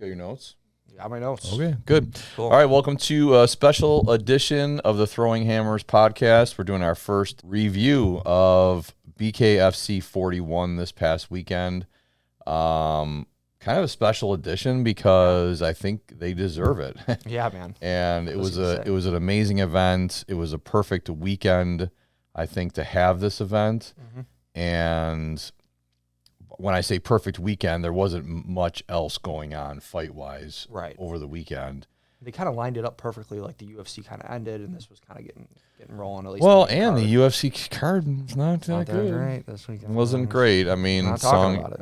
Got your notes? Got my notes. Okay, good. Cool. All right, welcome to a special edition of the Throwing Hammers podcast. We're doing our first review of BKFC 41 this past weekend. Kind of a special edition because I think they deserve it. Yeah, man. And it was an amazing event. It was a perfect weekend, I think, to have this event. And when I say perfect weekend, there wasn't much else going on fight-wise over the weekend. They kind of lined it up perfectly, like the UFC kind of ended, and this was kind of getting rolling at least. Well, and the UFC card was not that good. Right. This weekend Wasn't great. I mean, we're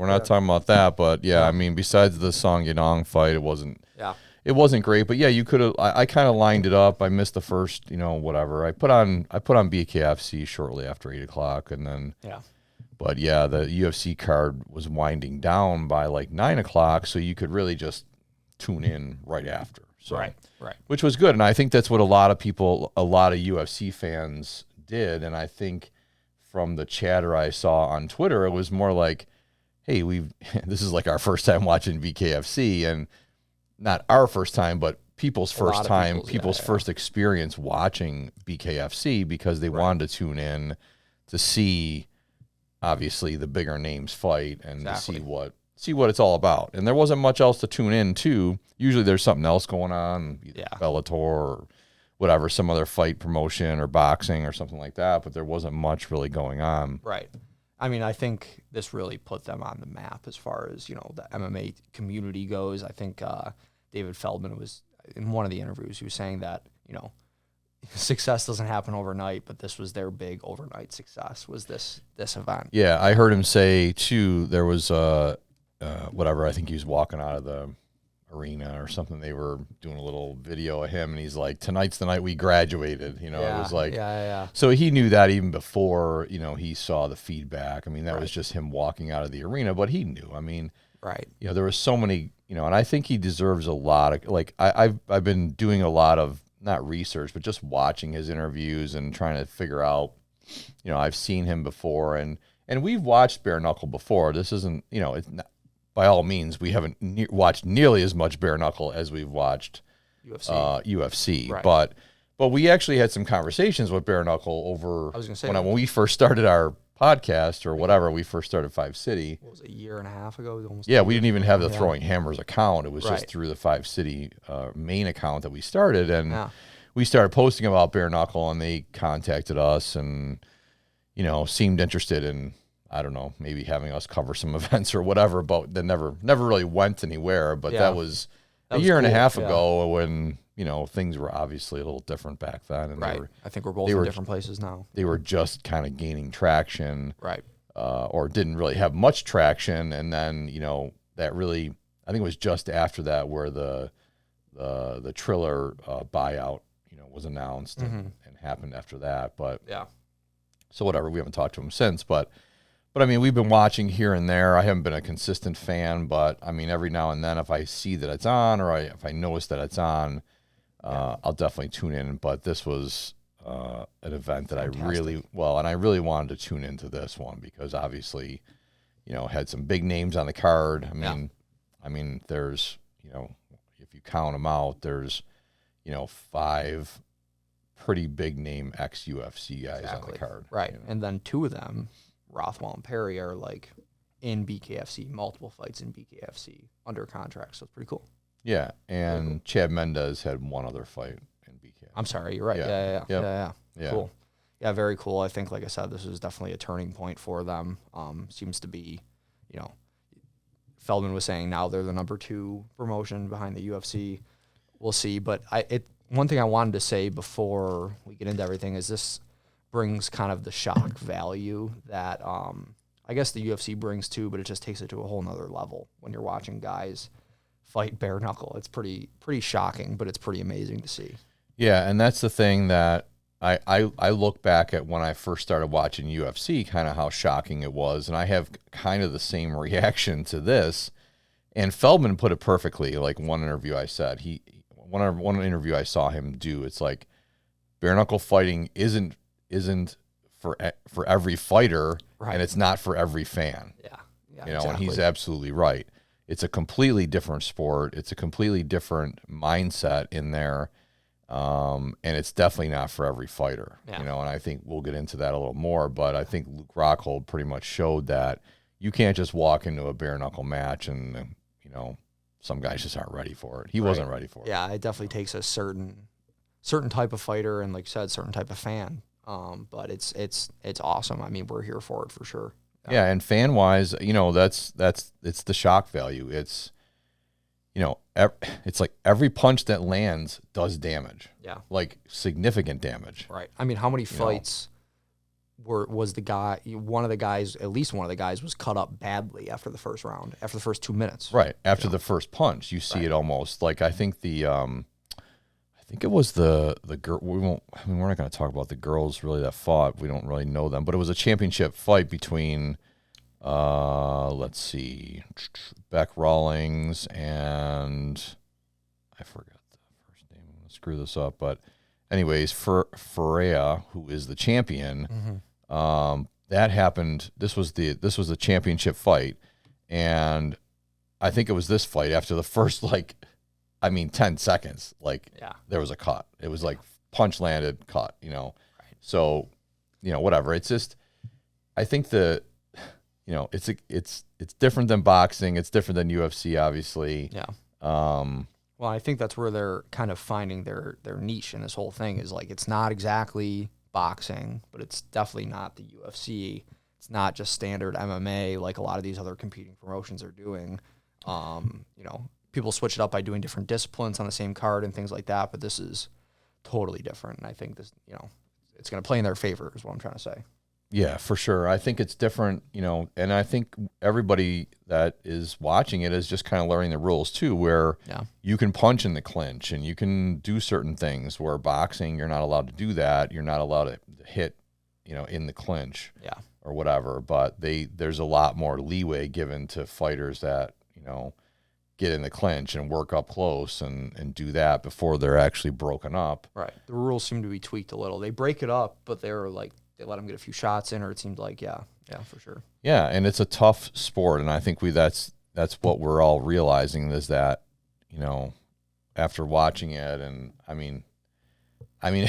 not talking about that, but yeah, I mean, besides the Song Yadong fight, it wasn't. Yeah. It wasn't great, but yeah, you could have. I kind of lined it up. I missed the first, whatever. I put on BKFC shortly after 8:00, and then But yeah, the UFC card was winding down by like 9:00, so you could really just tune in right after. So, right. Which was good, and I think that's what a lot of UFC fans did. And I think from the chatter I saw on Twitter, it was more like, "Hey, this is like our first time watching BKFC, and not our first time, but people's first time, people's first experience watching BKFC because they wanted to tune in to see." Obviously the bigger names fight and to see what it's all about. And there wasn't much else to tune in to. Usually there's something else going on, Bellator or whatever, some other fight promotion or boxing or something like that, but there wasn't much really going on. Right. I mean, I think this really put them on the map as far as, the MMA community goes. I think David Feldman was, in one of the interviews, he was saying that, success doesn't happen overnight, but this was their big overnight success, was this event. Yeah, I heard him say, too, there was, whatever, I think he was walking out of the arena or something. They were doing a little video of him, and he's like, tonight's the night we graduated. It was like, So he knew that even before, he saw the feedback. I mean, that was just him walking out of the arena, but he knew. I mean, there was so many, and I think he deserves a lot of, like, I've been doing a lot of, not research, but just watching his interviews and trying to figure out, I've seen him before, and we've watched Bare Knuckle before. This isn't, it's not, by all means, we haven't watched nearly as much Bare Knuckle as we've watched UFC. But we actually had some conversations with Bare Knuckle over when we first started our podcast or whatever. We first started Five City. What was it, a year and a half ago? We didn't even have the Throwing Hammers account. It was just through the Five City main account that we started, and we started posting about Bare Knuckle, and they contacted us and seemed interested in, I don't know, maybe having us cover some events or whatever, but that never really went anywhere. But that was a year and a half ago when things were obviously a little different back then. And I think we're both in different places now. They were just kind of gaining traction, or didn't really have much traction. And then that really, I think it was just after that where the Triller buyout was announced and happened after that. But so whatever, we haven't talked to him since. But I mean, we've been watching here and there. I haven't been a consistent fan, but I mean, every now and then, if I see that it's on or if I notice that it's on, I'll definitely tune in. But this was an event that I really wanted to tune into this one because obviously, had some big names on the card. I mean, there's, if you count them out, there's, 5 pretty big name ex-UFC guys on the card. Right. And then 2 of them, Rothwell and Perry, are like in BKFC, multiple fights in BKFC under contract. So it's pretty cool. Yeah, and cool. Chad Mendez had one other fight in BKFC. I'm sorry, you're right. Yeah. Cool. Yeah, very cool. I think, like I said, this is definitely a turning point for them. Seems to be, Feldman was saying now they're the number 2 promotion behind the UFC. We'll see. But one thing I wanted to say before we get into everything is this brings kind of the shock value that I guess the UFC brings too, but it just takes it to a whole nother level when you're watching guys fight bare knuckle. It's pretty shocking, but it's pretty amazing to see. Yeah, and that's the thing that I look back at when I first started watching UFC, kind of how shocking it was, and I have kind of the same reaction to this. And Feldman put it perfectly. Like one interview I said, one interview I saw him do, it's like bare knuckle fighting isn't for every fighter, and it's not for every fan. Yeah, exactly. And he's absolutely right. it's a completely different sport. It's a completely different mindset in there. And it's definitely not for every fighter, you know, and I think we'll get into that a little more, but I think Luke Rockhold pretty much showed that you can't just walk into a bare knuckle match and, you know, some guys just aren't ready for it. He wasn't ready for it. Yeah, it definitely takes a certain type of fighter and, like you said, certain type of fan. But it's awesome. I mean, we're here for it for sure. Yeah, and fan wise, you know, it's the shock value. It's, you know, it's like every punch that lands does damage. Yeah, like significant damage. Right. I mean, how many fights was the guy? One of the guys, at least one of the guys, was cut up badly after the first round, after the first 2 minutes. Right after the first punch, you see it almost like I think it was the girl. We're not going to talk about the girls really that fought. We don't really know them, but it was a championship fight between, let's see, Beck Rawlings and I forgot the first name. I'm going to screw this up, but anyways, Ferreira, who is the champion, that happened. This was the championship fight, and I think it was this fight after the first 10 seconds, there was a cut. It was like punch landed, cut, you know. Right. So, you know, whatever. It's just, I think it's different than boxing. It's different than UFC, obviously. Yeah. Well, I think that's where they're kind of finding their niche in this whole thing is like, it's not exactly boxing, but it's definitely not the UFC. It's not just standard MMA like a lot of these other competing promotions are doing. You know, people switch it up by doing different disciplines on the same card and things like that, but this is totally different. And I think this, you know, it's going to play in their favor is what I'm trying to say. Yeah, for sure. I think it's different, you know, and I think everybody that is watching it is just kind of learning the rules too, where you can punch in the clinch and you can do certain things where boxing, you're not allowed to do that. You're not allowed to hit, you know, in the clinch or whatever, but there's a lot more leeway given to fighters that, you know, get in the clinch and work up close and do that before they're actually broken up. Right. The rules seem to be tweaked a little. They break it up, but they're like, they let them get a few shots in, or it seemed like, yeah, for sure. Yeah, and it's a tough sport, and I think that's what we're all realizing is that, you know, after watching it, and I mean, I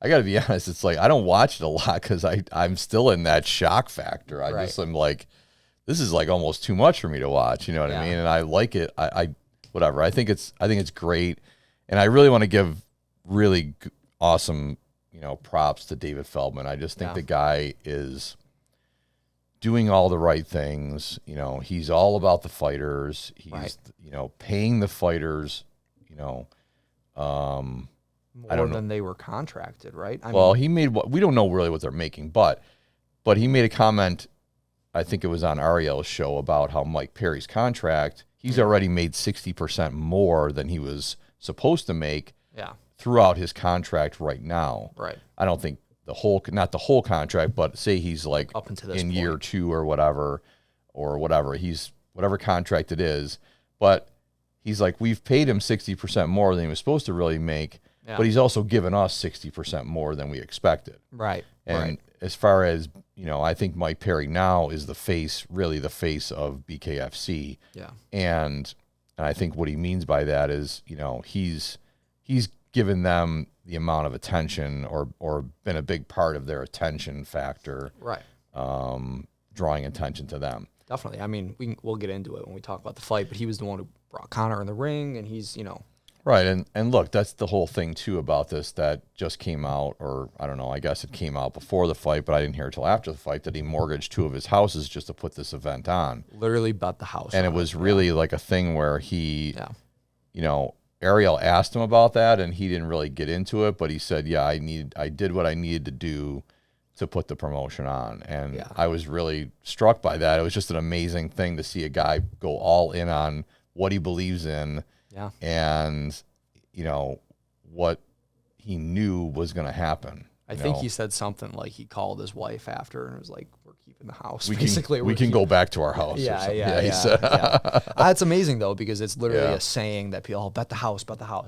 got to be honest, it's like I don't watch it a lot because I'm still in that shock factor. I'm like, this is like almost too much for me to watch. You know what I mean? And I like it. I whatever. I think it's great, and I really want to give really awesome, you know, props to David Feldman. I just think the guy is doing all the right things. You know, he's all about the fighters. He's, you know, paying the fighters, you know, more than they were contracted, right? He made we don't know really what they're making, but he made a comment, I think it was on Ariel's show, about how Mike Perry's contract, he's already made 60% more than he was supposed to make throughout his contract right now. Right. I don't think not the whole contract, but say he's like up until this in point. year 2 or whatever, he's whatever contract it is, but he's like, we've paid him 60% more than he was supposed to really make, but he's also given us 60% more than we expected. Right. And as far as, you know, I think Mike Perry now is really the face of BKFC. Yeah. And I think what he means by that is, you know, he's given them the amount of attention or been a big part of their attention factor. Right. Drawing attention to them. Definitely. I mean, we'll get into it when we talk about the fight, but he was the one who brought Conor in the ring, and he's, you know. Right, and look, that's the whole thing, too, about this that just came out, or I don't know, I guess it came out before the fight, but I didn't hear it until after the fight, that he mortgaged 2 of his houses just to put this event on. Literally bet the house. And it was really like a thing where he, you know, Ariel asked him about that, and he didn't really get into it, but he said, I did what I needed to do to put the promotion on. And I was really struck by that. It was just an amazing thing to see a guy go all in on what he believes in. Yeah. And, you know, what he knew was going to happen. I think he said something like he called his wife after and was like, we're keeping the house. We can go back to our house. Yeah. It's amazing, though, because it's literally a saying that people, bet the house.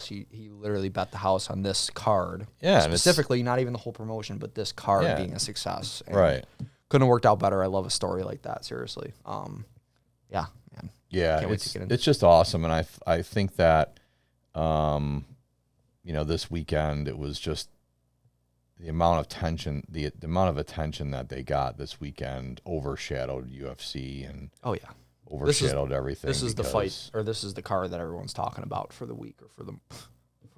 He literally bet the house on this card. Yeah. Specifically, not even the whole promotion, but this card being a success. And couldn't have worked out better. I love a story like that, seriously. Man. Yeah, Can't wait to get into it's just awesome, and I think that, this weekend it was just the amount of tension, the amount of attention that they got this weekend overshadowed UFC and overshadowed everything. This is the fight, or this is the card that everyone's talking about for the week or for the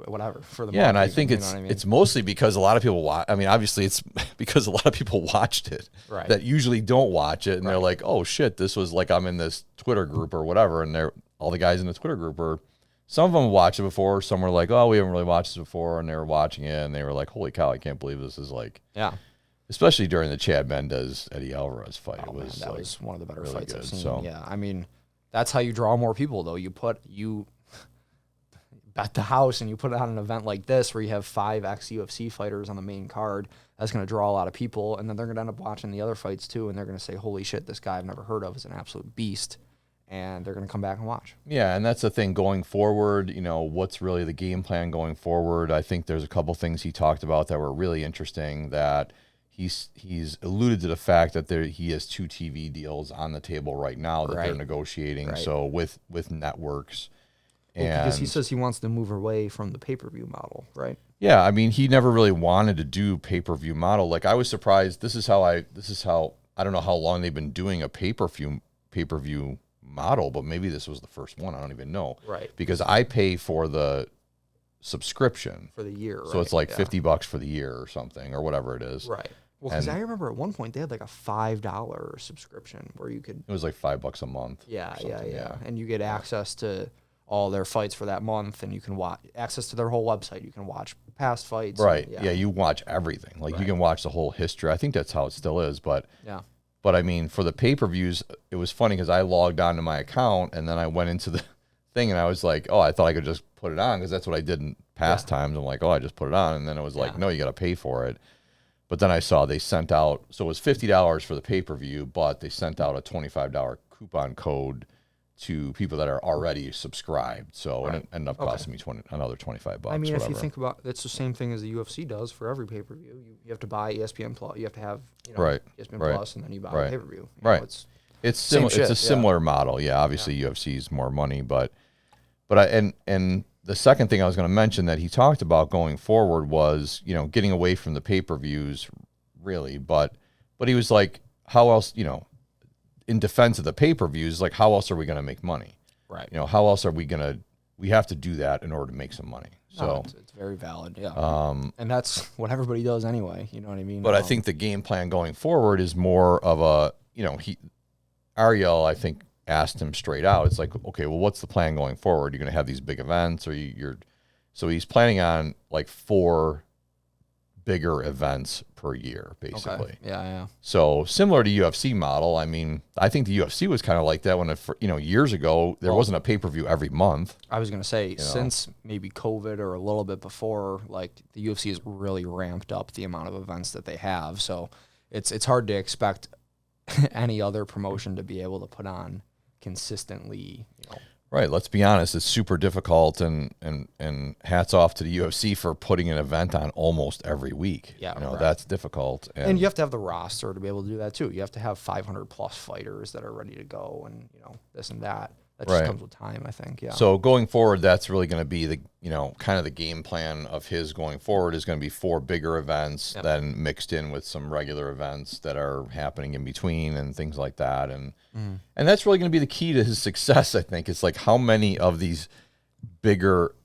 whatever for the month, and I think it's mostly because a lot of people watch. I mean, obviously it's because a lot of people watched it that usually don't watch it, and they're like, oh shit, this was like I'm in this Twitter group or whatever, and all the guys in the Twitter group are. Some of them watched it before. Some were like, oh, we haven't really watched this before, and they were watching it, and they were like, holy cow, I can't believe this is like. Yeah. Especially during the Chad Mendez Eddie Alvarez fight, that was one of the better really fights good. I've seen. So, yeah, I mean, that's how you draw more people, though. You bet the house and you put it on an event like this where you have 5 ex-UFC fighters on the main card. That's going to draw a lot of people, and then they're going to end up watching the other fights too, and they're going to say, holy shit, this guy I've never heard of is an absolute beast, and they're going to come back and watch. Yeah, and that's the thing going forward, what's really the game plan going forward. I think there's a couple things he talked about that were really interesting, that he's alluded to the fact that he has 2 TV deals on the table right now that they're negotiating, so with networks. Because he says he wants to move away from the pay-per-view model, right? Yeah, I mean, he never really wanted to do pay-per-view model. Like, I was surprised. This is how I don't know how long they've been doing a pay-per-view model, but maybe this was the first one. I don't even know. Right. Because I pay for the subscription for the year, so it's like $50 for the year or something, or whatever it is. Right. Well, because I remember at one point they had like a $5 subscription where you could. It was like $5 a month. Yeah, and you get access to all their fights for that month, and you can watch access to their whole website. You can watch past fights. Right. Yeah, you watch everything. Like you can watch the whole history. I think that's how it still is, but But I mean, for the pay-per-views, it was funny because I logged on to my account and then I went into the thing and I was like, oh, I thought I could just put it on because that's what I did in past times. I'm like, oh, I just put it on, and then it was like, no, you got to pay for it. But then I saw they sent out, so it was $50 for the pay-per-view, but they sent out a $25 coupon code to people that are already subscribed. So it ended up costing me another $25. I mean, if you think about, it's the same thing as the UFC does for every pay-per-view. You have to buy ESPN Plus. You have to have ESPN Plus, and then you buy a pay-per-view. It's a similar model. Yeah, obviously UFC is more money, but the second thing I was going to mention that he talked about going forward was, getting away from the pay-per-views, really. But he was like, how else, in defense of the pay-per-views, like, how else are we going to make money? Right. How else are we going to, we have to do that in order to make some money. So it's very valid. Yeah. And that's what everybody does anyway. You know what I mean? But I think the game plan going forward is more of a, Ariel, I think, asked him straight out. It's like, okay, well, what's the plan going forward? You're going to have these big events, or so he's planning on like 4 bigger events per year, basically. Okay. Yeah. So similar to UFC model. I mean, I think the UFC was kind of like that when years ago there wasn't a pay-per-view every month. I was going to say, since maybe COVID or a little bit before, like, the UFC has really ramped up the amount of events that they have. So it's hard to expect any other promotion to be able to put on consistently, Right. Let's be honest. It's super difficult, and hats off to the UFC for putting an event on almost every week. Yeah, that's difficult. And you have to have the roster to be able to do that too. You have to have 500 plus fighters that are ready to go, and this and that. That just comes with time, I think. Yeah. So going forward, that's really going to be the kind of the game plan of his going forward is going to be 4 bigger events, then mixed in with some regular events that are happening in between and things like that. And that's really going to be the key to his success, I think. It's like, how many of these bigger,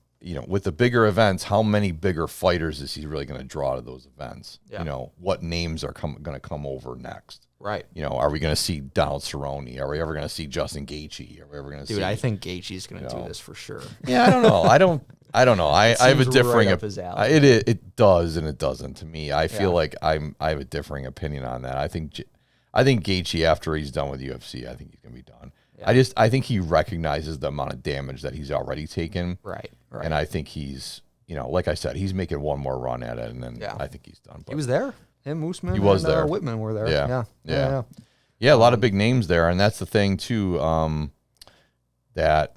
with the bigger events, how many bigger fighters is he really going to draw to those events? Yeah. What names are going to come over next? Right. Are we going to see Donald Cerrone? Are we ever going to see Justin Gaethje? Are we ever going to see? Dude, I think Gaethje's going to do this for sure. Yeah, I don't know. I don't know. I have a differing it does and it doesn't to me. I feel like I have a differing opinion on that. I think Gaethje, after he's done with UFC, I think he's going to be done. Yeah. I think he recognizes the amount of damage that he's already taken. Right. And I think he's, like I said, he's making one more run at it, and then I think he's done. But he was there. Him, Usman, he was there. Whitman were there. Yeah. A lot of big names there, and that's the thing too. That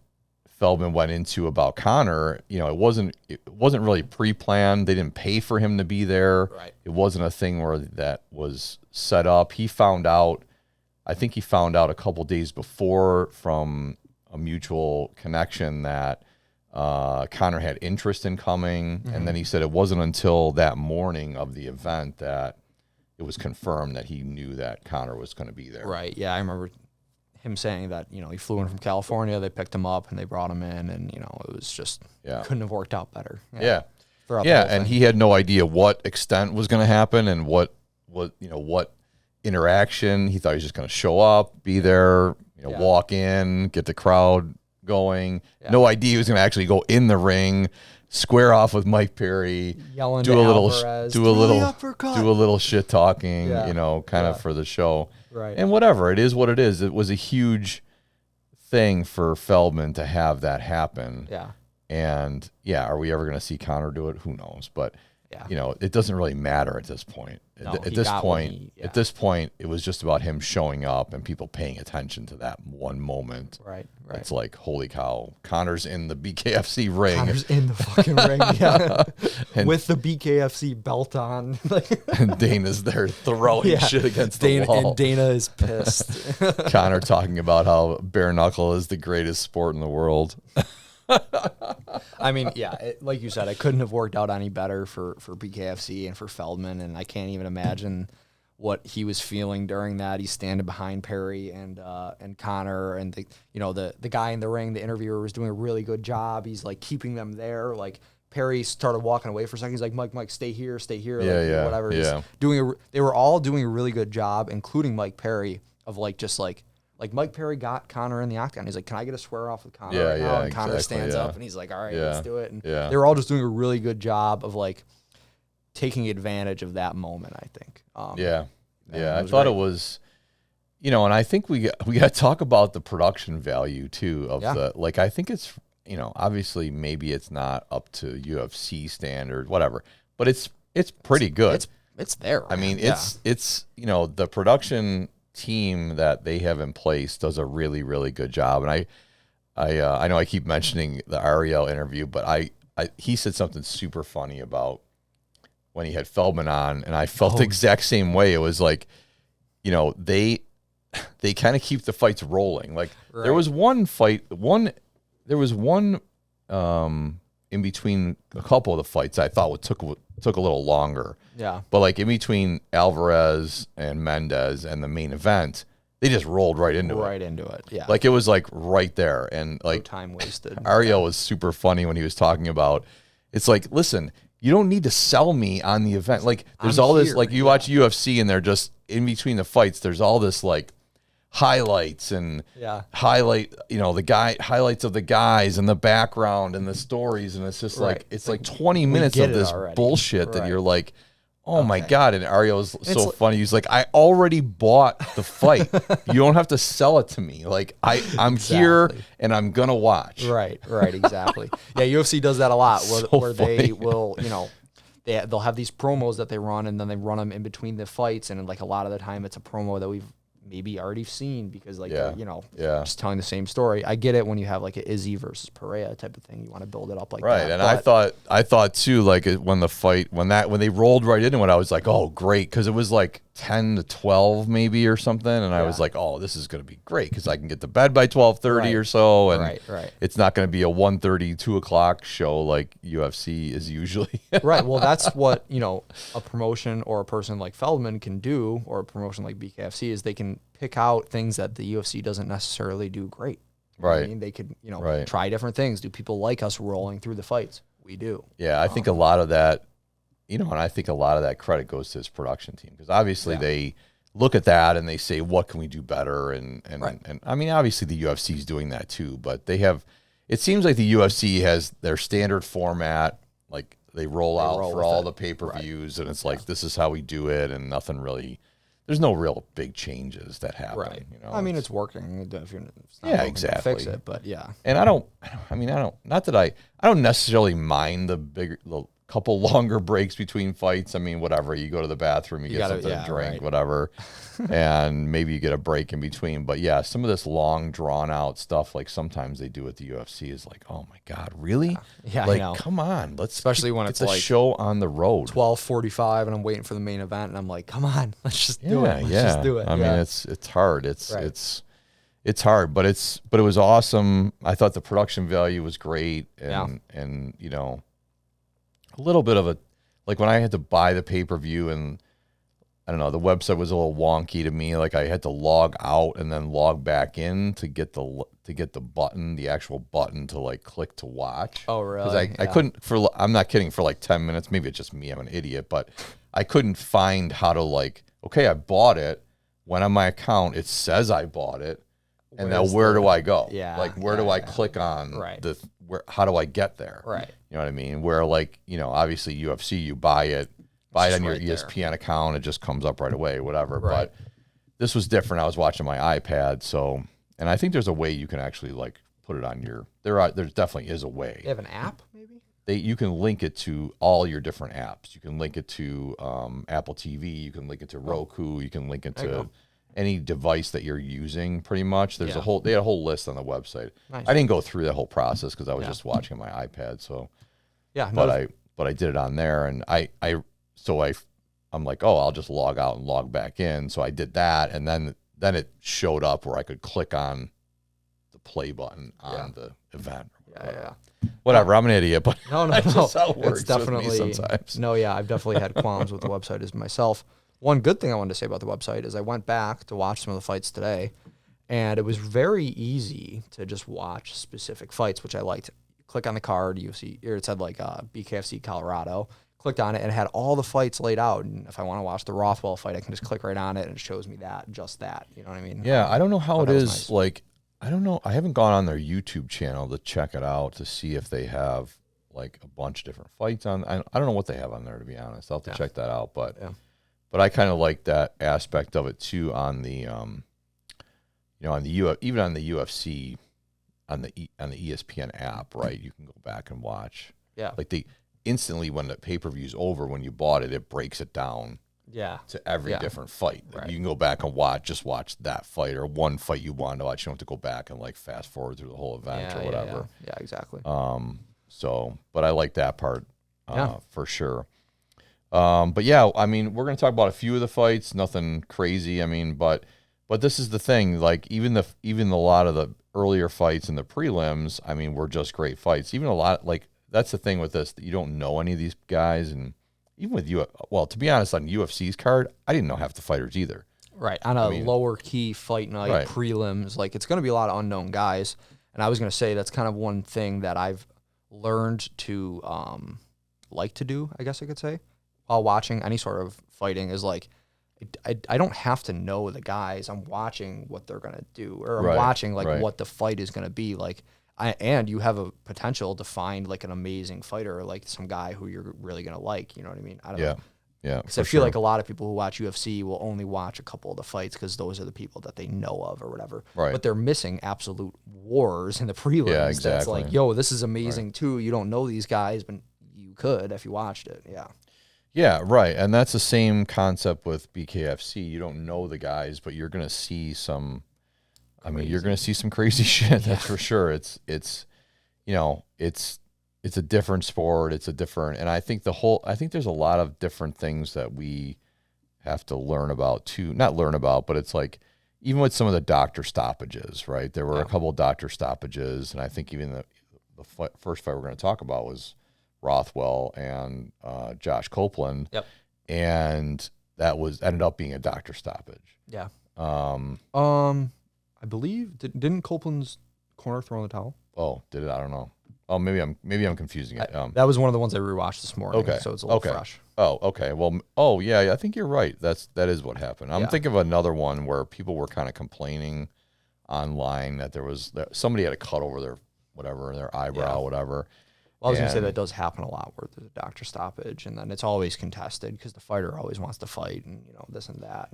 Feldman went into about Conor. It wasn't really pre-planned. They didn't pay for him to be there. Right. It wasn't a thing where that was set up. He found out. I think he found out a couple days before from a mutual connection that Conor had interest in coming. And then he said it wasn't until that morning of the event that it was confirmed that he knew that Conor was going to be there. Right. Yeah, I remember him saying that, he flew in from California, they picked him up and they brought him in, and it was just couldn't have worked out better. Yeah. And he had no idea what extent was going to happen and what interaction. He thought he was just going to show up, be there, walk in, get the crowd going. No idea he was going to actually go in the ring, square off with Mike Perry, yelling, do a little shit talking, kind of for the show. Right. And whatever, it is what it is. It was a huge thing for Feldman to have that happen. Yeah. And are we ever going to see Conor do it? Who knows? But it doesn't really matter at this point. No, at this point, it was just about him showing up and people paying attention to that one moment. Right. It's like, holy cow, Conor's in the BKFC ring. Conor's in the fucking ring, and with the BKFC belt on. And Dana's there throwing shit against the wall. And Dana is pissed. Conor talking about how bare knuckle is the greatest sport in the world. I mean, like you said, it couldn't have worked out any better for BKFC and for Feldman, and I can't even imagine what he was feeling during that. He's standing behind Perry and Conor, and the guy in the ring, the interviewer, was doing a really good job. He's like keeping them there. Like Perry started walking away for a second. He's like, Mike, stay here, whatever. Yeah. They were all doing a really good job, including Mike Perry, of like Mike Perry got Conor in the octagon. He's like, can I get a square off with Conor right now? And Conor stands up and he's like, all right, let's do it. And they were all just doing a really good job of like taking advantage of that moment, I think. I thought it was, and I think we got to talk about the production value too of I think it's, obviously maybe it's not up to UFC standard, whatever, but it's pretty good. It's there. I mean, it's the production team that they have in place does a really, really good job. And I know I keep mentioning the Ariel interview, but he said something super funny about when he had Feldman on, and I felt the exact same way. It was like, they kind of keep the fights rolling. Like there was one fight, in between a couple of the fights I thought took a little longer. Yeah. But like in between Alvarez and Mendez and the main event, they just rolled right into it. Yeah. Like it was like right there. And like no time wasted. Ariel was super funny when he was talking about, it's like, listen, you don't need to sell me on the event. Like there's this, like you watch UFC and they're just in between the fights, there's all this like highlights and highlights of the guys and the background and the stories, and it's just like it's like 20 minutes of this bullshit that you're like, oh my god. And Ario's so funny. He's like, I already bought the fight. You don't have to sell it to me. Like I'm here and I'm gonna watch. Right, exactly. UFC does that a lot where they will, they'll have these promos that they run, and then they run them in between the fights, and like a lot of the time it's a promo that we've maybe already seen because just telling the same story. I get it when you have like an Izzy versus Pereira type of thing. You want to build it up like that. Right. And I thought too, like when they rolled right into it, I was like, oh great, because it was like 10 to 12 maybe or something, and I was like, oh, this is going to be great because I can get to bed by 12:30 or so, and it's not going to be a 1:30, 2 o'clock show like UFC is usually. Right. Well, that's what a promotion or a person like Feldman can do, or a promotion like BKFC, is they can pick out things that the UFC doesn't necessarily do great. Right. I mean, they could try different things. Do people like us rolling through the fights? We do. Yeah, I think a lot of that. And I think a lot of that credit goes to his production team, because obviously they look at that and they say, what can we do better? And I mean, obviously the UFC is doing that too, but it seems like the UFC has their standard format, like they roll out for all the pay-per-views, and it's like, this is how we do it, and nothing really, there's no real big changes that happen. Right. I mean, it's working. If you're not exactly. Fix it, but And I don't necessarily mind the couple longer breaks between fights. I mean, whatever, you go to the bathroom, you get something to drink, whatever, and maybe you get a break in between. But some of this long drawn out stuff, like sometimes they do at the UFC, is like, oh my god, really? Like, I know. Come on, especially when it's like show on the road, 12:45, and I'm waiting for the main event, and I'm like, come on, let's just do it. Let's just do it. I mean, it's hard. It's it's hard, but it was awesome. I thought the production value was great, and you know, a little bit of a, like when I had to buy the pay-per-view, and I don't know, the website was a little wonky to me. Like I had to log out and then log back in to get the button, the actual button to like click to watch. Oh, really? Because I couldn't, I'm not kidding, for like 10 minutes. Maybe it's just me, I'm an idiot, but I couldn't find how to like, okay, I bought it. When on my account it says I bought it, and now where do I go? Yeah. Like where do I click on how do I get there? Right. You know what I mean? Where like, you know, obviously UFC, you buy it on your ESPN account, it just comes up right away, whatever. Right. But this was different. I was watching my iPad, so, and I think there's a way you can actually like put it on your, there definitely is a way. They have an app, maybe? You can link it to all your different apps. You can link it to Apple TV, you can link it to Roku, you can link it to any device that you're using, pretty much. They had a whole list on the website. Nice. I didn't go through that whole process because I was just watching my iPad, so but I did it on there, and I'm like, oh, I'll just log out and log back in. So I did that, and then it showed up where I could click on the play button on the event. Whatever, I'm an idiot, but no, that's just how it works. It's definitely with me sometimes. No, yeah, I've definitely had qualms with the website as myself. One good thing I wanted to say about the website is I went back to watch some of the fights today, and it was very easy to just watch specific fights, which I liked. Click on the card, you see, it said like BKFC Colorado. Clicked on it and it had all the fights laid out. And if I want to watch the Rothwell fight, I can just click right on it and it shows me just that. You know what I mean? Yeah, I don't know how it is. Nice. Like, I don't know. I haven't gone on their YouTube channel to check it out to see if they have like a bunch of different fights on. I don't know what they have on there, to be honest. I'll have to check that out. But I kind of like that aspect of it too on the, on the even on the UFC, on the ESPN app, right? You can go back and watch. Yeah. Like instantly when the pay-per-view's over, when you bought it, it breaks it down to every different fight. Like you can go back and watch that fight or one fight you want to watch. You don't have to go back and like fast forward through the whole event or whatever. Yeah, exactly. So, but I like that part for sure. But yeah, I mean, we're going to talk about a few of the fights, nothing crazy. I mean, but this is the thing, like even a lot of the earlier fights in the prelims, I mean, were just great fights. Even a lot, like, that's the thing with this, you don't know any of these guys, and even with to be honest, on UFC's card, I didn't know half the fighters either. Right, on a lower key fight night, prelims, like it's going to be a lot of unknown guys. And I was going to say that's kind of one thing that I've learned to like to do, I guess I could say, while watching any sort of fighting is like, I don't have to know the guys. I'm watching what they're going to do, or I'm watching like what the fight is going to be like. And you have a potential to find like an amazing fighter, or like some guy who you're really going to like, you know what I mean? I don't know. Yeah. Because I feel like a lot of people who watch UFC will only watch a couple of the fights because those are the people that they know of or whatever. Right. But they're missing absolute wars in the prelims. Yeah, exactly. That's like, yo, this is amazing too. You don't know these guys, but you could if you watched it. Yeah. Yeah, right. And that's the same concept with BKFC. You don't know the guys, but you're going to see some, you're going to see some crazy shit. That's for sure. It's a different sport. It's a different, and I think there's a lot of different things that we have to learn about too. Not learn about, but it's like, even with some of the doctor stoppages, right? There were a couple of doctor stoppages, and I think even the first fight we're going to talk about was Rothwell and Josh Copeland. Yep. And that ended up being a doctor stoppage. Yeah. I believe didn't Copeland's corner throw in the towel? Oh, did it? I don't know. Oh, maybe I'm confusing it. That was one of the ones I rewatched this morning. Okay. So it's a little fresh. Oh, okay. Well, yeah, I think you're right. That is what happened. I'm thinking of another one where people were kind of complaining online that somebody had a cut over their eyebrow, whatever. Well, I was going to say that does happen a lot where there's a doctor stoppage, and then it's always contested because the fighter always wants to fight, and this and that.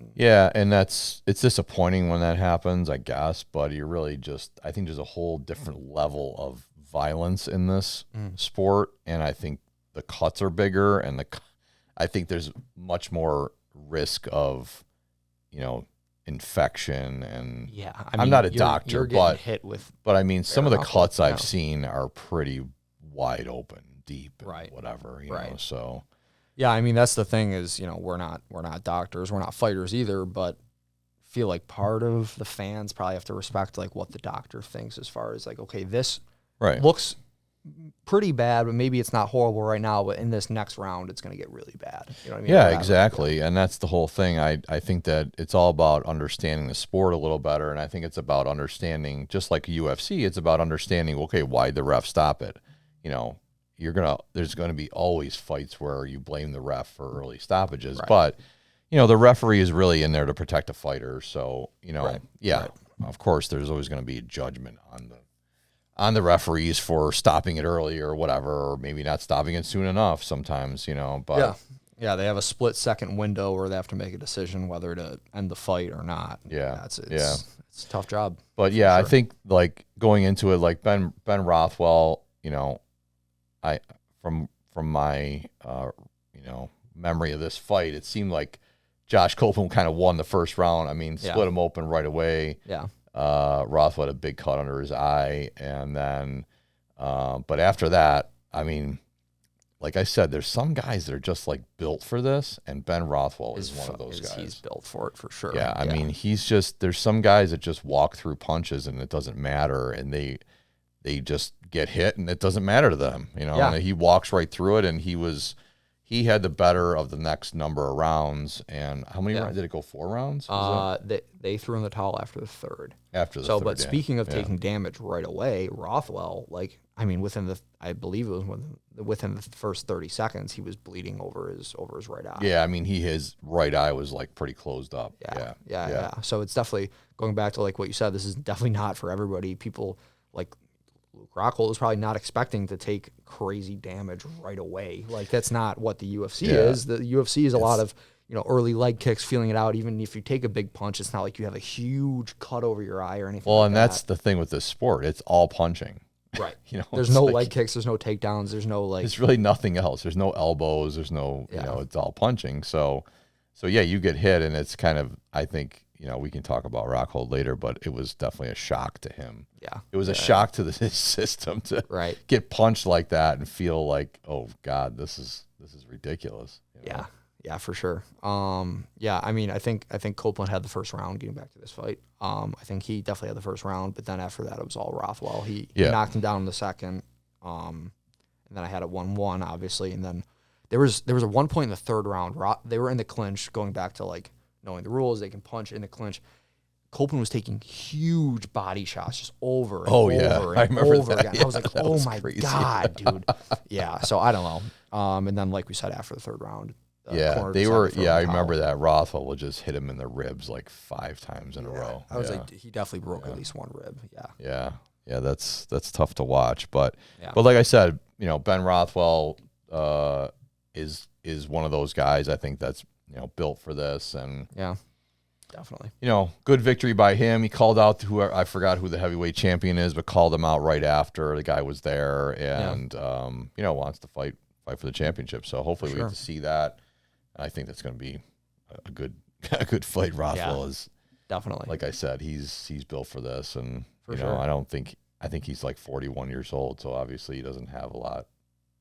And it's disappointing when that happens, I guess. But you're really I think there's a whole different level of violence in this sport, and I think the cuts are bigger, and I think there's much more risk of, infection. And I'm not a doctor, you're getting hit with. But I mean, some of the cuts I've seen are pretty wide open, deep, and whatever, so. Yeah, I mean, that's the thing is, we're not doctors, we're not fighters either, but feel like part of the fans probably have to respect like what the doctor thinks as far as like, okay, this looks pretty bad, but maybe it's not horrible right now, but in this next round, it's going to get really bad. You know what I mean? Yeah, exactly. And that's the whole thing. I think that it's all about understanding the sport a little better. And I think it's about understanding, just like UFC, it's about understanding, okay, why'd the ref stop it? You know, there's going to be always fights where you blame the ref for early stoppages, but you know, the referee is really in there to protect a fighter. So, you know, of course, there's always going to be a judgment on the referees for stopping it early or whatever, or maybe not stopping it soon enough sometimes, you know, but yeah, they have a split-second window where they have to make a decision whether to end the fight or not. It's a tough job. But yeah, sure. I think like going into it, like Ben Rothwell, you know, from my you know, memory of this fight, it seemed like Josh Copeland kind of won the first round. I mean, split him open right away. Yeah. Rothwell had a big cut under his eye, and then, but after that, I mean, like I said, there's some guys that are just like built for this, and Ben Rothwell is one of those guys. He's built for it for sure. Yeah, I mean, there's some guys that just walk through punches and it doesn't matter, and they just get hit and it doesn't matter to them, you know. And he walks right through it, and he had the better of the next number of rounds. And how many rounds did it go? 4 rounds? They threw in the towel after the third. But speaking of taking damage right away, Rothwell, like, I mean, I believe it was within the first 30 seconds, he was bleeding over his right eye. Yeah, I mean, his right eye was like pretty closed up. Yeah. So it's definitely going back to like what you said. This is definitely not for everybody. People like Luke Rockhold is probably not expecting to take crazy damage right away. Like, that's not what the UFC is. The UFC is a lot of, you know, early leg kicks, feeling it out. Even if you take a big punch, it's not like you have a huge cut over your eye or anything. Well, and that's the thing with this sport. It's all punching. Right. You know, there's no leg kicks, there's no takedowns, there's no like. There's really nothing else. There's no elbows. There's no, you know, it's all punching. So yeah, you get hit, and it's kind of, I think, you know, we can talk about Rockhold later, but it was definitely a shock to him. Yeah. It was a shock to his system to get punched like that and feel like, oh God, this is ridiculous. You know? Yeah, for sure. I mean, I think Copeland had the first round getting back to this fight. I think he definitely had the first round, but then after that it was all Rothwell. He knocked him down in the second. And then I had it 1-1, obviously, and then there was a one point in the third round. They were in the clinch, going back to like knowing the rules, they can punch in the clinch. Copeland was taking huge body shots just over and over and over again. I was like, oh my God, dude. Yeah, so I don't know. And then, like we said, after the third round, they were. Yeah, I remember that Rothwell would just hit him in the ribs like 5 times in a row. I was like, he definitely broke at least one rib. Yeah. That's tough to watch, but like I said, you know, Ben Rothwell is one of those guys. I think that's, you know, built for this, and definitely, you know, good victory by him. He called out I forgot who the heavyweight champion is, but called him out right after the guy was there, and you know, wants to fight for the championship. So hopefully we get to see that. I think that's going to be a good fight. Rothwell is definitely, like I said, he's built for this, and for you know, I think he's like 41 years old, so obviously he doesn't have a lot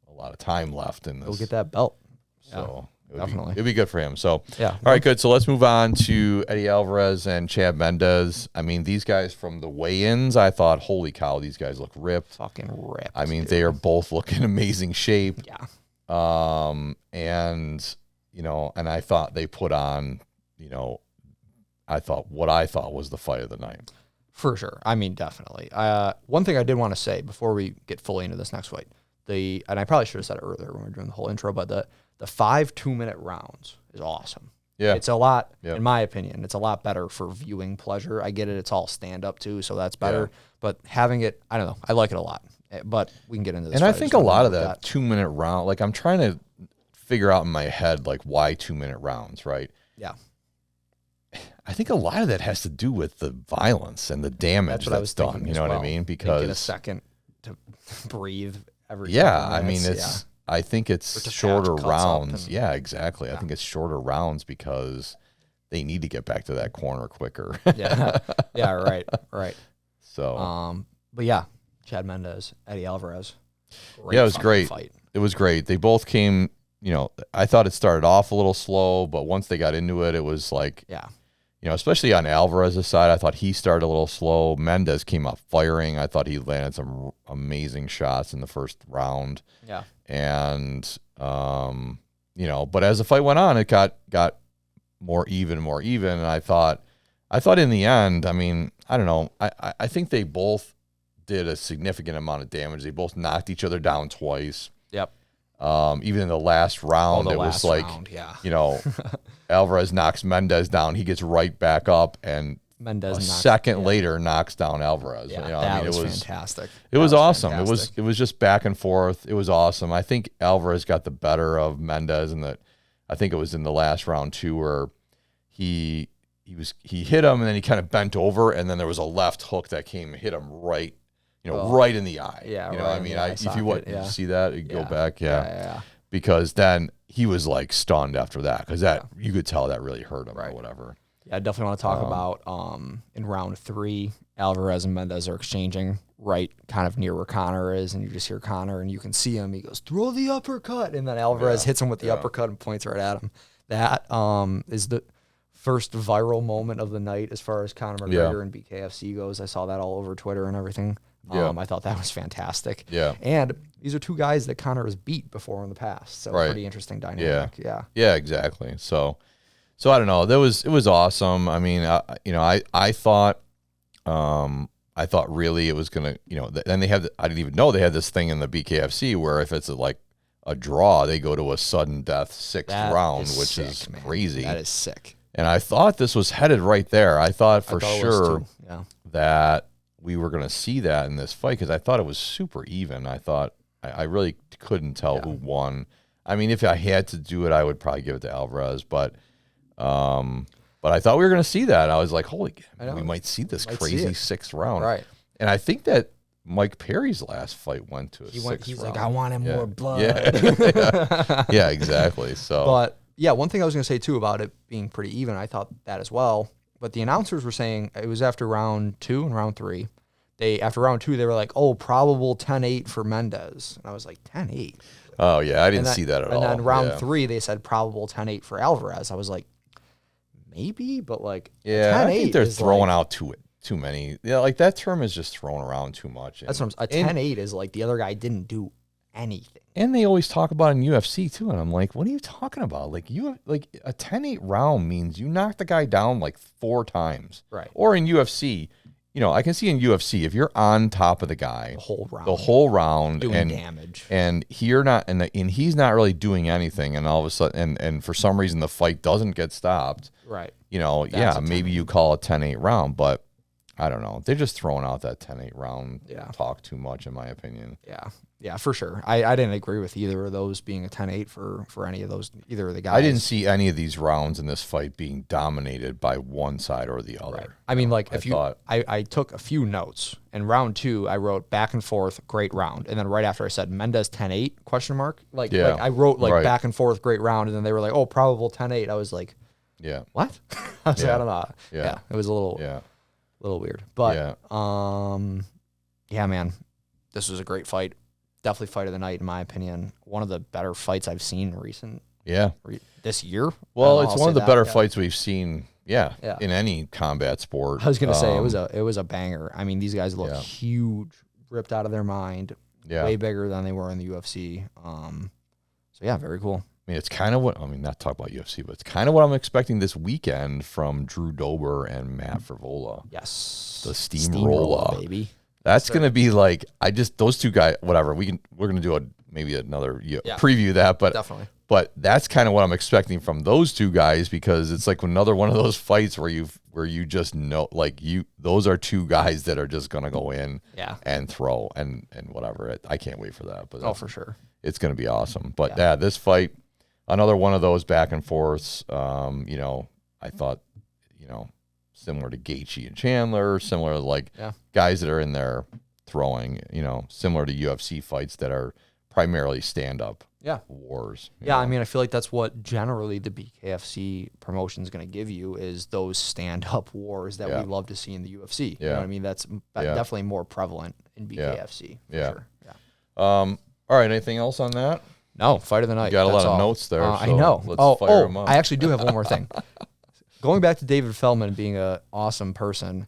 of time left in this. He'll get that belt. So definitely, it'd be good for him. So all right, good. So let's move on to Eddie Alvarez and Chad Mendes. I mean, these guys from the weigh-ins, I thought, holy cow, these guys look ripped. Fucking ripped. I mean, they are both looking amazing shape. Yeah. And you know, and I thought they put on, you know, what I thought was the fight of the night. For sure. I mean, definitely. One thing I did want to say before we get fully into this next fight, and I probably should have said it earlier when we were doing the whole intro, but the 5 2-minute rounds is awesome. Yeah. It's a lot, in my opinion, it's a lot better for viewing pleasure. I get it. It's all stand up too, so that's better. Yeah. But having it, I don't know. I like it a lot. But we can get into this. And I think a lot of that 2-minute round, like I'm trying to figure out in my head, like, why 2-minute rounds, right? Yeah. I think a lot of that has to do with the violence and the damage that's done. You know what I mean? Because they get a second to breathe every. I mean, it's. I think it's shorter rounds. Yeah, exactly. I think it's shorter rounds because they need to get back to that corner quicker. Right. So, but yeah, Chad Mendes, Eddie Alvarez. It was great. Fight. It was great. They both came. You know, I thought it started off a little slow, but once they got into it, it was like, especially on Alvarez's side, I thought he started a little slow. Mendez came out firing. I thought he landed some amazing shots in the first round. Yeah. And, but as the fight went on, it got more even. And I thought in the end, I mean, I don't know. I think they both did a significant amount of damage. They both knocked each other down twice. Yep. Even in the last round, it was like, Alvarez knocks Mendez down. He gets right back up, and Mendez a second later knocks down Alvarez. Yeah, was fantastic. It was awesome. Fantastic. It was just back and forth. It was awesome. I think Alvarez got the better of Mendez, and I think it was in the last round too, where he hit him, and then he kind of bent over, and then there was a left hook that came and hit him right. Right in the eye. Yeah, I mean, if you you see that, you go back, yeah. Because then he was like stunned after that, because you could tell that really hurt him or whatever. Yeah, I definitely want to talk about in round 3, Alvarez and Mendez are exchanging right kind of near where Conor is, and you just hear Conor, and you can see him. He goes, throw the uppercut, and then Alvarez hits him with the uppercut and points right at him. That is the first viral moment of the night as far as Conor McGregor and BKFC goes. I saw that all over Twitter and everything. I thought that was fantastic. Yeah. And these are two guys that Conor has beat before in the past. So pretty interesting dynamic. Yeah, exactly. So I don't know. It was awesome. I mean, I thought really it was going to, then I didn't even know they had this thing in the BKFC where if it's like a draw, they go to a sudden death 6th round, which is crazy. That is sick. And I thought this was headed right there. I thought for sure that we were going to see that in this fight, because I thought it was super even. I thought I really couldn't tell who won. I mean, if I had to do it, I would probably give it to Alvarez, but I thought we were going to see that. I was like, holy, we might see this crazy 6th round. Right. And I think that Mike Perry's last fight went to a 6th round. He's like, I wanted more blood. Yeah, exactly. So, but yeah, one thing I was going to say too about it being pretty even, I thought that as well. But the announcers were saying it was after round 2 and round 3. After round 2, they were like, oh, probable 10-8 for Mendez. And I was like, 10-8? Oh, yeah, I didn't see that at all. And then round 3, they said probable 10-8 for Alvarez. I was like, maybe, but like, I think they're throwing out too many. Yeah, like that term is just thrown around too much. That's what a 10-8 is like the other guy didn't do anything. And they always talk about in UFC too, and I'm like, what are you talking about? Like a 10-8 round means you knock the guy down like 4 times. Right. Or in UFC, I can see in UFC, if you're on top of the guy the whole round doing damage, and you're not, and he's not really doing anything, and all of a sudden, and for some reason the fight doesn't get stopped. Right. Maybe you call a 10-8 round, but I don't know. They're just throwing out that 10-8 round talk too much, in my opinion. Yeah, for sure. I didn't agree with either of those being a 10-8 for any of those, either of the guys. I didn't see any of these rounds in this fight being dominated by one side or the other. Right. I mean, like, I took a few notes. In round 2, I wrote back and forth, great round. And then right after I said Mendez 10-8, question mark. Like I wrote back and forth, great round. And then they were like, oh, probable 10-8. I was like, what? I was like, I don't know. Yeah. It was a little weird. But, man, this was a great fight. Definitely fight of the night, in my opinion. One of the better fights I've seen this year. Well, it's one of the better fights we've seen, in any combat sport. I was gonna say it was a banger. I mean, these guys look huge, ripped out of their mind, way bigger than they were in the UFC. Very cool. I mean, it's kind of not talk about UFC, but it's kind of what I'm expecting this weekend from Drew Dober and Matt Frivola. Yes, the steamroller, baby. That's going to be like, those two guys, whatever, we're going to do maybe another preview that, but definitely. But that's kind of what I'm expecting from those two guys, because it's like another one of those fights where you just know, like, those are two guys that are just going to go in and throw and whatever. I can't wait for that. But for sure. It's going to be awesome. But this fight, another one of those back and forths, I thought, similar to Gaethje and Chandler, similar to guys that are in there throwing, similar to UFC fights that are primarily stand-up wars. I mean, I feel like that's what generally the BKFC promotion is going to give you, is those stand-up wars that we love to see in the UFC. You know what I mean? That's definitely more prevalent in BKFC. For sure. All right, anything else on that? No, fight of the night. You got a lot of notes there. I know. Let's fire them up. I actually do have one more thing. going back to David Feldman being an awesome person,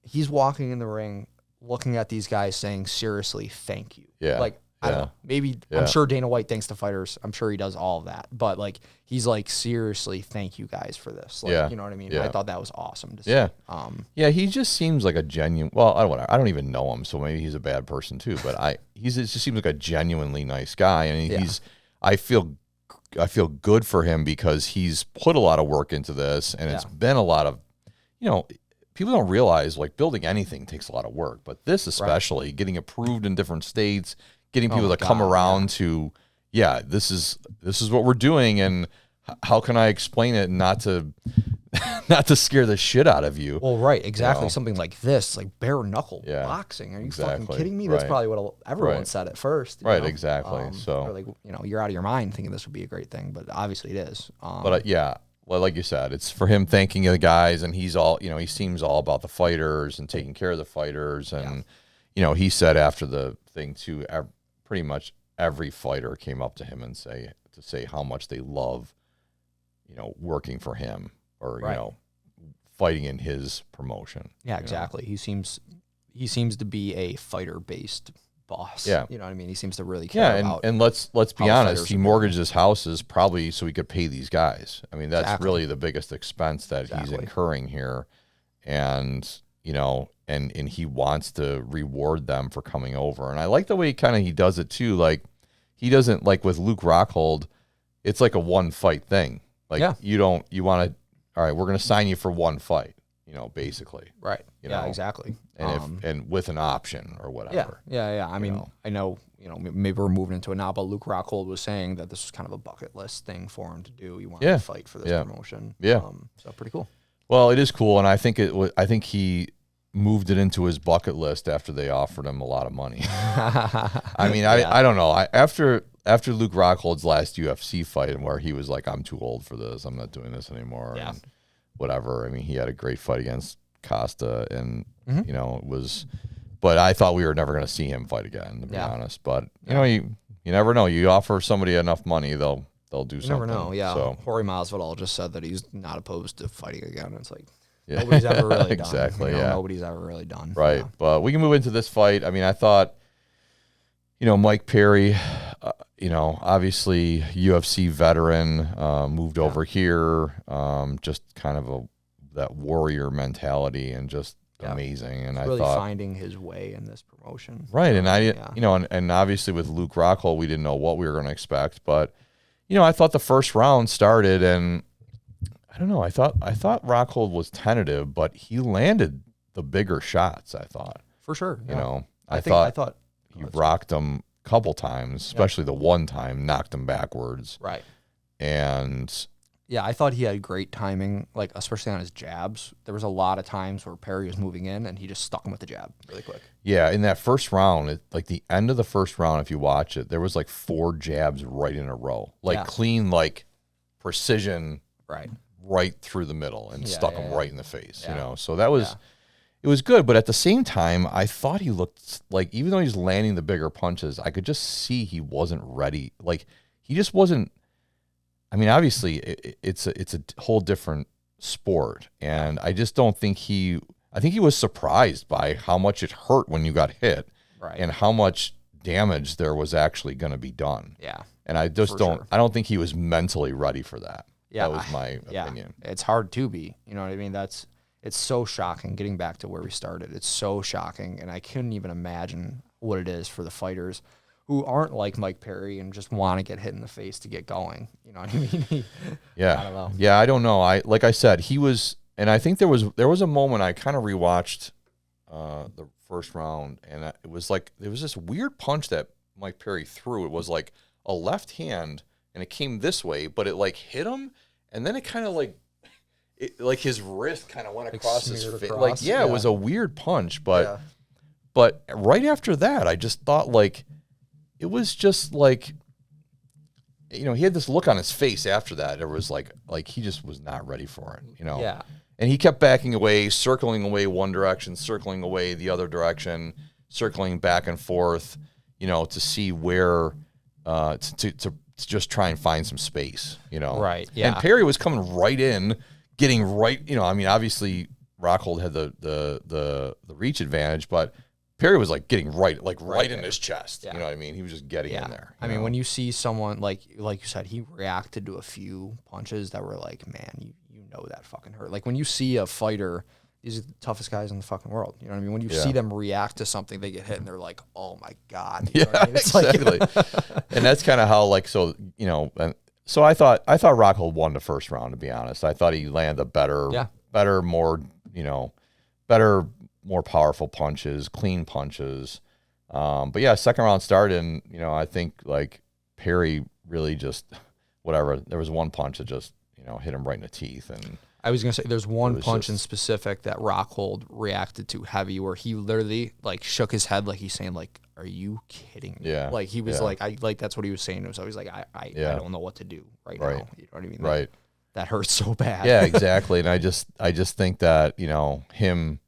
he's walking in the ring, looking at these guys saying, seriously, thank you. Yeah. Like, I don't know. Maybe I'm sure Dana White thanks the fighters. I'm sure he does all of that. But like he's like, seriously, thank you guys for this. Like, you know what I mean? I thought that was awesome to see. Yeah, he just seems like a genuine. Well, I don't even know him, so maybe he's a bad person too. But he just seems like a genuinely nice guy, and I feel good for him because he's put a lot of work into this, and it's been a lot of, people don't realize like building anything takes a lot of work, but this especially getting approved in different states. Getting people to come around to, this is what we're doing, and how can I explain it not to scare the shit out of you? Well, right, exactly. Something like this, like bare knuckle boxing. Are you fucking kidding me? That's probably what everyone said at first. Right, exactly. So, or like, you're out of your mind thinking this would be a great thing, but obviously it is. But well, like you said, it's for him thanking the guys, and he's all, he seems all about the fighters and taking care of the fighters, and he said after the thing too. Pretty much every fighter came up to him and say how much they love, working for him or fighting in his promotion. Yeah, exactly. He seems to be a fighter based boss. Yeah, you know what I mean. He seems to really care about. And let's be honest. He mortgaged his houses probably so he could pay these guys. I mean, that's really the biggest expense that he's incurring here, and and he wants to reward them for coming over. And I like the way he does it too. Like he doesn't, like with Luke Rockhold, it's like a one fight thing. Like you want to, all right, we're going to sign you for one fight, basically. Right. Exactly. And and with an option or whatever. Yeah. I mean, I know, maybe we're moving into it now, but Luke Rockhold was saying that this was kind of a bucket list thing for him to do. He wanted to fight for this promotion. Yeah. So pretty cool. Well, it is cool. And I think he moved it into his bucket list after they offered him a lot of money. I mean, I don't know. After Luke Rockhold's last UFC fight, and where he was like, I'm too old for this. I'm not doing this anymore. Yeah. And whatever. I mean, he had a great fight against Costa, and it was. But I thought we were never going to see him fight again, to be honest. But you never know. You offer somebody enough money, they'll do something. You never know. Yeah. So. Jorge Masvidal just said that he's not opposed to fighting again. It's like. Yeah. Nobody's ever really done. Exactly. Nobody's ever really done. Right. Yeah. But we can move into this fight. I mean, I thought, Mike Perry, obviously UFC veteran, moved over here, just kind of that warrior mentality, and just amazing. And really finding his way in this promotion. Right. And and obviously with Luke Rockhold, we didn't know what we were going to expect, but I thought the first round started, and I don't know. I thought Rockhold was tentative, but he landed the bigger shots. I thought for sure. I thought he rocked him a couple times, especially the one time knocked him backwards. Right. And I thought he had great timing, like especially on his jabs. There was a lot of times where Perry was moving in, and he just stuck him with the jab really quick. Yeah, in that first round, like the end of the first round, if you watch it, there was like 4 jabs right in a row, like clean, like precision. Right through the middle, and stuck him right in the face, So that was, it was good. But at the same time, I thought he looked like, even though he's landing the bigger punches, I could just see he wasn't ready. Like he just wasn't. I mean, obviously it's a whole different sport, and I just don't think I think he was surprised by how much it hurt when you got hit, and how much damage there was actually going to be done. Yeah. And I just don't. I don't think he was mentally ready for that. Yeah, that was my opinion. It's hard to be. You know what I mean? It's so shocking. Getting back to where we started, it's so shocking, and I couldn't even imagine what it is for the fighters who aren't like Mike Perry and just want to get hit in the face to get going. You know what I mean? I don't know. Yeah, I don't know. Like I said, he was, and I think there was a moment I kind of rewatched the first round, and it was this weird punch that Mike Perry threw. It was like a left hand, and it came this way, but it like hit him, and then it kind of like his wrist kind of went across his face. Like, it was a weird punch, but right after that, I just thought like it was just like, he had this look on his face after that. It was like he just was not ready for it, Yeah. And he kept backing away, circling away one direction, circling away the other direction, circling back and forth, to see where to just try and find some space, Right. Yeah. And Perry was coming right in, getting right. I mean, obviously Rockhold had the reach advantage, but Perry was like getting right in his chest. Yeah. You know what I mean? He was just getting in there. I mean, when you see someone like you said, he reacted to a few punches that were like, man, you know that fucking hurt. Like when you see a fighter, these are the toughest guys in the fucking world. You know what I mean? When you see them react to something, they get hit and they're like, oh my God. You know what I mean? It's exactly. And that's kind of how so I thought Rockhold won the first round, to be honest. I thought he landed better, more, better, more powerful punches, clean punches. But yeah, second round started, and I think like Perry really just whatever. There was one punch that just hit him right in the teeth, and I was gonna say there's one punch in specific that Rockhold reacted to heavy, where he literally like shook his head like he's saying like, "Are you kidding me?" Yeah, like he was like, that's what he was saying. So he's like, I don't know what to do right now. You know what I mean? Right. That hurts so bad. Yeah, exactly. And I just think that him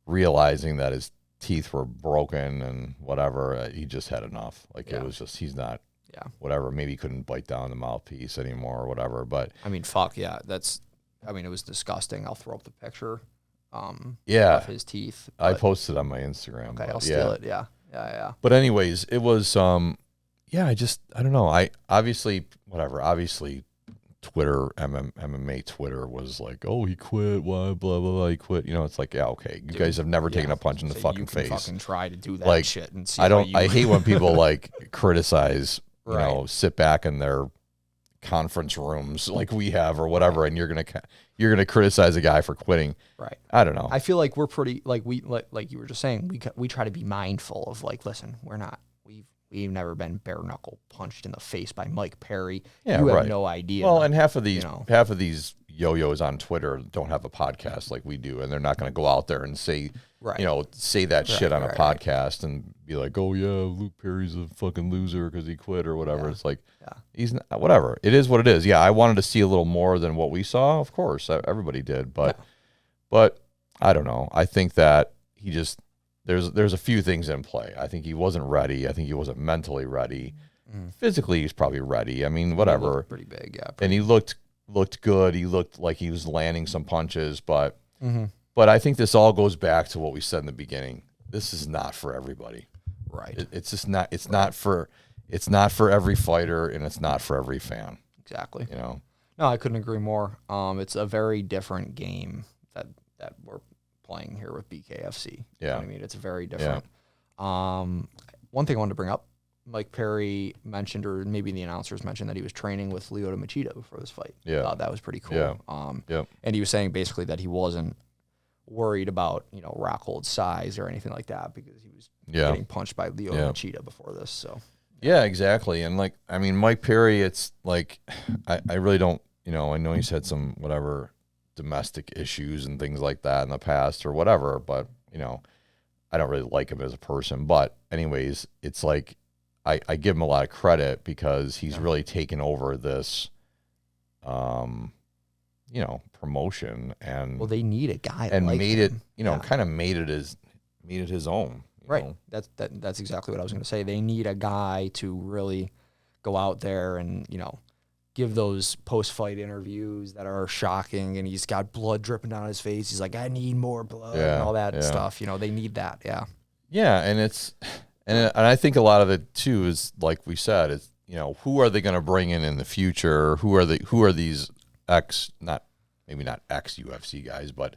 realizing that his teeth were broken and whatever, he just had enough. Like it was just he's not. Yeah. Whatever. Maybe he couldn't bite down the mouthpiece anymore or whatever. But I mean, fuck yeah. It was disgusting. I'll throw up the picture. Of his teeth. I posted on my Instagram. Okay, I'll steal it. Yeah. But anyways, it was I don't know. Obviously Twitter, MMA Twitter was like, oh, he quit. Why? Blah, blah, blah. He quit. It's like, yeah, okay. You guys have never taken a punch in the fucking face. Fucking try to do that shit and see. I hate when people like criticize, sit back in their conference rooms like we have or whatever, and you're gonna criticize a guy for quitting. Right. I don't know. I feel like we're pretty like like you were just saying. We try to be mindful of like, listen, we're not. We've never been bare knuckle punched in the face by Mike Perry. Yeah, you have no idea. Well, and half of these yo-yos on Twitter don't have a podcast like we do, and they're not going to go out there and say, say that shit on a podcast and be like, oh yeah, Luke Perry's a fucking loser because he quit or whatever. It's like, he's not, whatever. It is what it is. Yeah, I wanted to see a little more than what we saw. Of course, everybody did, but I don't know. I think that he just. There's a few things in play. I think he wasn't ready. I think he wasn't mentally ready. Physically, he's probably ready. I mean, whatever. Pretty big, yeah. And he looked good. He looked like he was landing some punches, but I think this all goes back to what we said in the beginning. This is not for everybody. Right. It's just not. It's not for every fighter, and it's not for every fan. Exactly. No, I couldn't agree more. It's a very different game that we're playing here with BKFC. You know what I mean? It's very different. One thing I wanted to bring up, Mike Perry mentioned, or maybe the announcers mentioned, that he was training with Lyoto Machida before this fight. Yeah. Thought that was pretty cool. And he was saying basically that he wasn't worried about, Rockhold's size or anything like that because he was getting punched by Lyoto Machida before this. So yeah, exactly. And like, I mean, Mike Perry, it's like, I really don't, I know he's had some whatever domestic issues and things like that in the past or whatever, but I don't really like him as a person. But anyways, it's like I give him a lot of credit because he's really taken over this promotion, and they need a guy and like made him. it kind of made it his own. Right. That's exactly what I was going to say. They need a guy to really go out there and give those post-fight interviews that are shocking, and he's got blood dripping down his face. He's like, I need more blood and all that stuff. They need that. Yeah. Yeah. And I think a lot of it too is like we said, it's, who are they going to bring in the future? Who are these maybe not ex UFC guys, but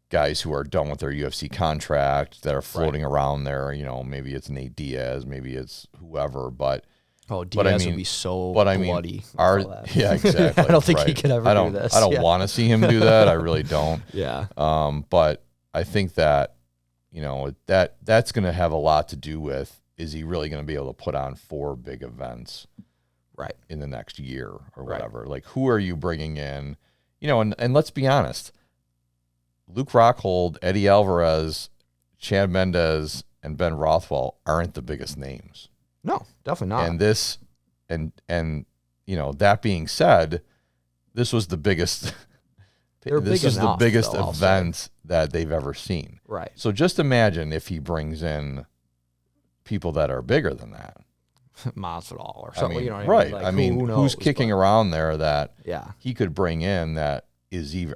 guys who are done with their UFC contract that are floating around there. Maybe it's Nate Diaz, maybe it's whoever, but Diaz would be so bloody. Yeah, exactly. I don't think he could ever do this. I don't want to see him do that. I really don't. Yeah. But I think that, that's going to have a lot to do with, is he really going to be able to put on 4 big events in the next year or whatever? Like, who are you bringing in? And let's be honest, Luke Rockhold, Eddie Alvarez, Chad Mendez, and Ben Rothwell aren't the biggest names. No, definitely not. And this, and that being said, this was the biggest. This is the biggest event that they've ever seen. Right. So just imagine if he brings in people that are bigger than that. Masvidal or something. I mean, right. Like, who's kicking around there that he could bring in that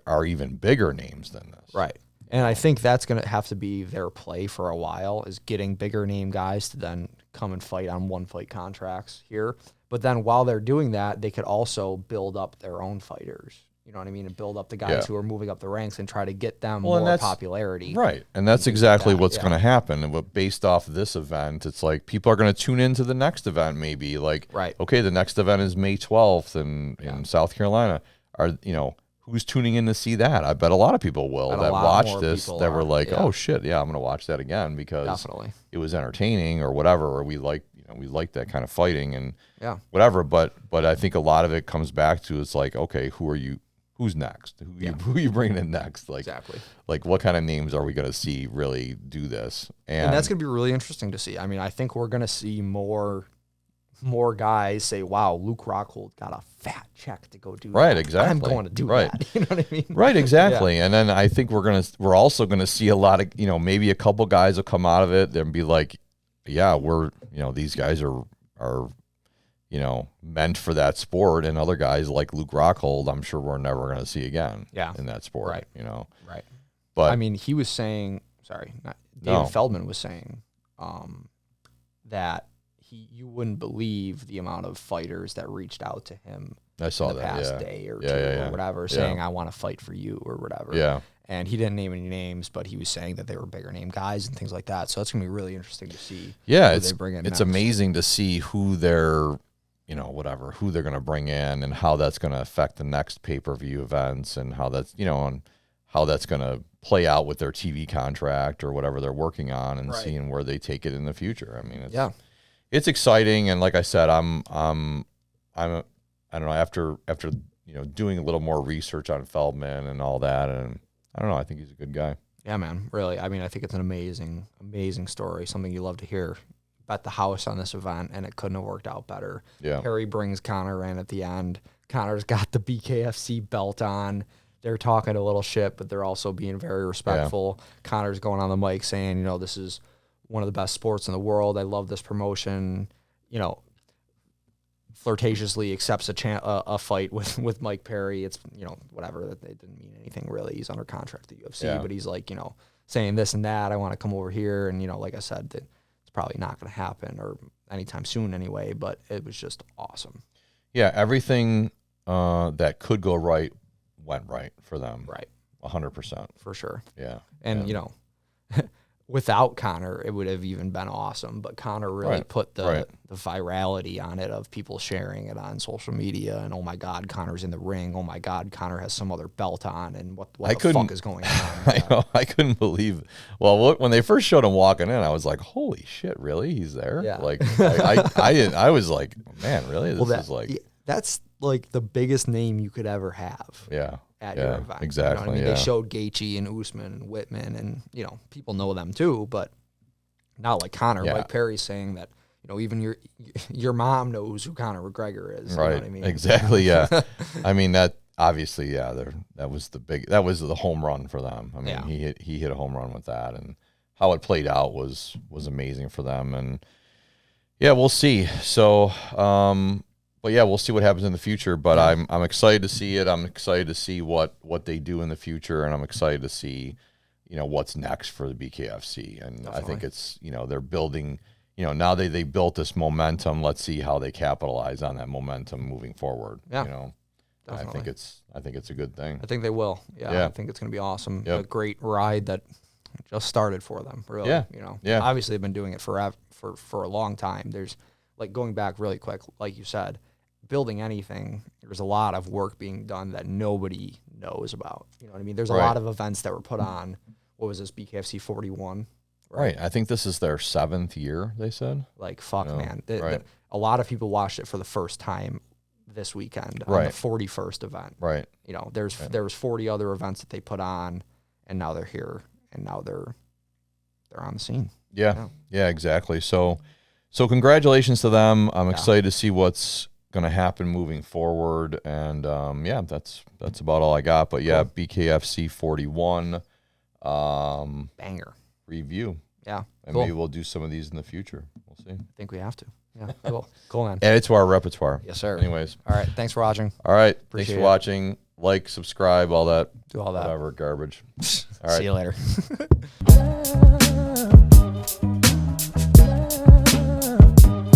are even bigger names than this. Right. And I think that's going to have to be their play for a while, is getting bigger name guys to then come and fight on one fight contracts here. But then while they're doing that, they could also build up their own fighters. You know what I mean? And build up the guys who are moving up the ranks and try to get them more popularity. Right. And that's exactly what's going to happen. But based off this event, it's like people are going to tune into the next event maybe. Like, okay, the next event is May 12th in South Carolina. Who's tuning in to see that? I bet a lot of people will that watched this that were like, oh shit, yeah, I'm going to watch that again because it was entertaining or whatever, or we like that kind of fighting and whatever. But I think a lot of it comes back to it's like, okay, who's next? Who are you bringing in next? Like, like what kind of names are we going to see really do this? And that's going to be really interesting to see. I mean, I think we're going to see more guys say, wow, Luke Rockhold got a fat check to go do that. Right, exactly. I'm going to do that. You know what I mean? Right, exactly. And then I think we're also going to see a lot of, maybe a couple guys will come out of it and be like, yeah, these guys are meant for that sport, and other guys like Luke Rockhold, I'm sure we're never going to see again in that sport. Right. Right. But I mean, he was saying, David Feldman was saying that you wouldn't believe the amount of fighters that reached out to him I saw in the that, past day or two or whatever, saying, I want to fight for you or whatever. Yeah. And he didn't name any names, but he was saying that they were bigger name guys and things like that. So it's going to be really interesting to see who they bring in. It's amazing to see who they're, who they're going to bring in and how that's going to affect the next pay-per-view events and how that's, and how that's going to play out with their TV contract or whatever they're working on and seeing where they take it in the future. I mean, it's exciting. And like I said, I don't know, after doing a little more research on Feldman and all that, and I don't know, I think he's a good guy. Yeah, man, really. I mean, I think it's an amazing, amazing story, something you love to hear. Bet the house on this event, and it couldn't have worked out better. Yeah. Perry brings Conor in at the end. Conor's got the BKFC belt on. They're talking a little shit, but they're also being very respectful. Conor's going on the mic saying, this is one of the best sports in the world. I love this promotion. Flirtatiously accepts a fight with Mike Perry. It's, whatever, that they didn't mean anything really. He's under contract at the UFC, but he's like, saying this and that. I want to come over here. And, like I said, that it's probably not going to happen or anytime soon anyway, but it was just awesome. Yeah. Everything that could go right went right for them. Right. 100%. For sure. Yeah. And, without Conor, it would have even been awesome. But Conor really put the virality on it of people sharing it on social media. And, oh, my God, Conor's in the ring. Oh, my God, Conor has some other belt on. And what the fuck is going on? I couldn't believe. Well, when they first showed him walking in, I was like, holy shit, really? He's there? Yeah. Like, I was like, man, really? This is like. That's like the biggest name you could ever have. Yeah. At your event. Exactly. They showed Gaethje and Usman and Whitman, and people know them too, but not like Conor. Mike Perry's saying that even your mom knows who Conor McGregor is. Right. You know what I mean? Exactly. Yeah. I mean that obviously. Yeah. That was the home run for them. I mean he hit a home run with that, and how it played out was amazing for them, and we'll see. So. But yeah, we'll see what happens in the future. But I'm excited to see it. I'm excited to see what they do in the future, and I'm excited to see, what's next for the BKFC. And definitely. I think it's they're building. Now they built this momentum. Let's see how they capitalize on that momentum moving forward. Yeah. I think it's a good thing. I think they will. Yeah. I think it's going to be awesome. Yep. A great ride that just started for them. Really. Yeah. Obviously, they've been doing it forever for a long time. There's going back really quick, like you said. Building anything, there's a lot of work being done that nobody knows about. You know what I mean? There's a lot of events that were put on. What was this, BKFC 41? Right. I think this is their 7th year, they said. Like, fuck, man. A lot of people watched it for the first time this weekend on the 41st event. Right. There was 40 other events that they put on, and now they're here, and now they're on the scene. Yeah, exactly. So congratulations to them. I'm excited to see what's going to happen moving forward, and that's about all I got. But cool. BKFC 41 banger review. And maybe we'll do some of these in the future. We'll see. I think we have to. Cool man. Add it to our repertoire. Yes, sir. Anyways, all right, thanks for watching. All right, thanks for watching. like, subscribe, all that. Do all that. Whatever, garbage. All right. See you later.